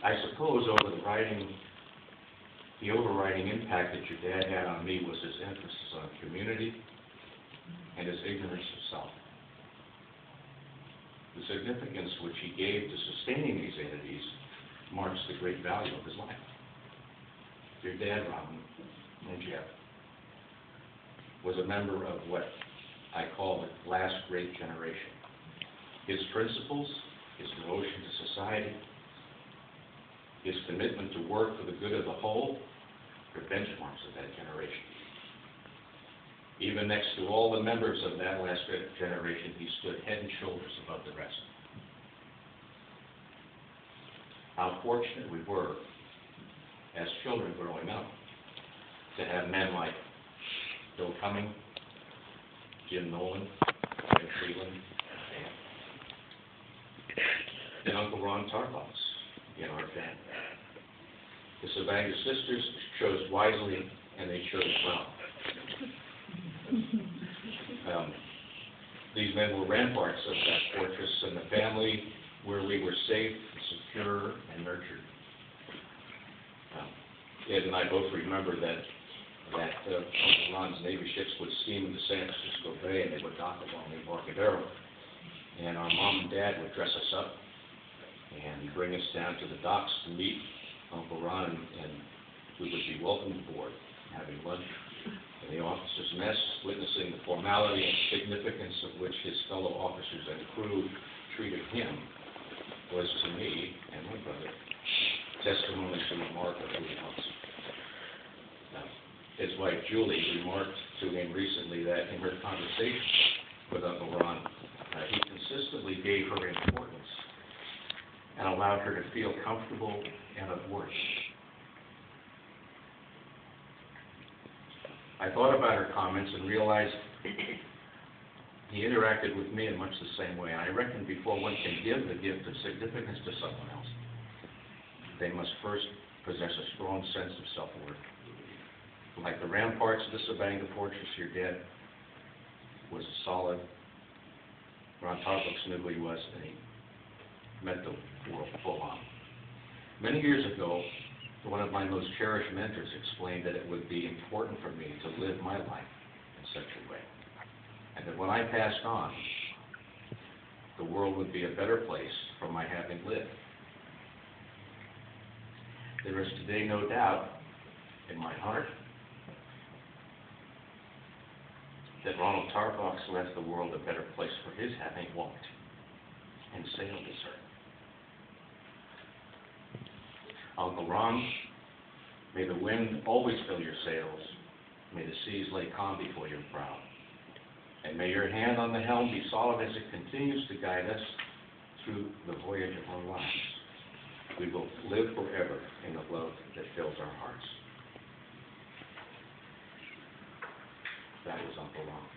I suppose the overriding impact that your dad had on me was his emphasis on community and his ignorance of self. The significance which he gave to sustaining these entities marks the great value of his life. Your dad, Ron and Jeff, was a member of what I call the last great generation. His principles, his devotion to society, his commitment to work for the good of the whole are benchmarks of that generation. Even next to all the members of that last great generation, he stood head and shoulders above the rest. How fortunate we were as children growing up to have men like Bill Cumming, Jim Nolan, Phelan, and Uncle Ron Tarbox in our family. The Savannah sisters chose wisely, and they chose well. These men were ramparts of that fortress and the family where we were safe, secure, and nurtured. Ed and I both remember that Uncle Ron's Navy ships would steam into San Francisco Bay, and they would dock along the Embarcadero. And our mom and dad would dress us up and bring us down to the docks to meet Uncle Ron, and we would be welcomed aboard, having lunch in the officers' mess, witnessing the formality and significance of which his fellow officers and crew treated him was, to me and my brother, testimony to the mark of who he was. His wife Julie remarked to him recently that in her conversation with Uncle Ron, he consistently gave her importance and allowed her to feel comfortable and of worth. I thought about her comments and realized he interacted with me in much the same way. I reckon before one can give the gift of significance to someone else, they must first possess a strong sense of self-worth. Like the ramparts of the Savannah fortress, your dad was solid. Ron Tarbox knew who he was, and he met the world full on. Many years ago, one of my most cherished mentors explained that it would be important for me to live my life in such a way, and that when I passed on, the world would be a better place for my having lived. There is today no doubt in my heart that Ronald Tarbox left the world a better place for his having walked and sailed this earth. Uncle Ron, may the wind always fill your sails, may the seas lay calm before your prow, and may your hand on the helm be solid as it continues to guide us through the voyage of our lives. We will live forever in the love that fills our hearts. That was Uncle Ron.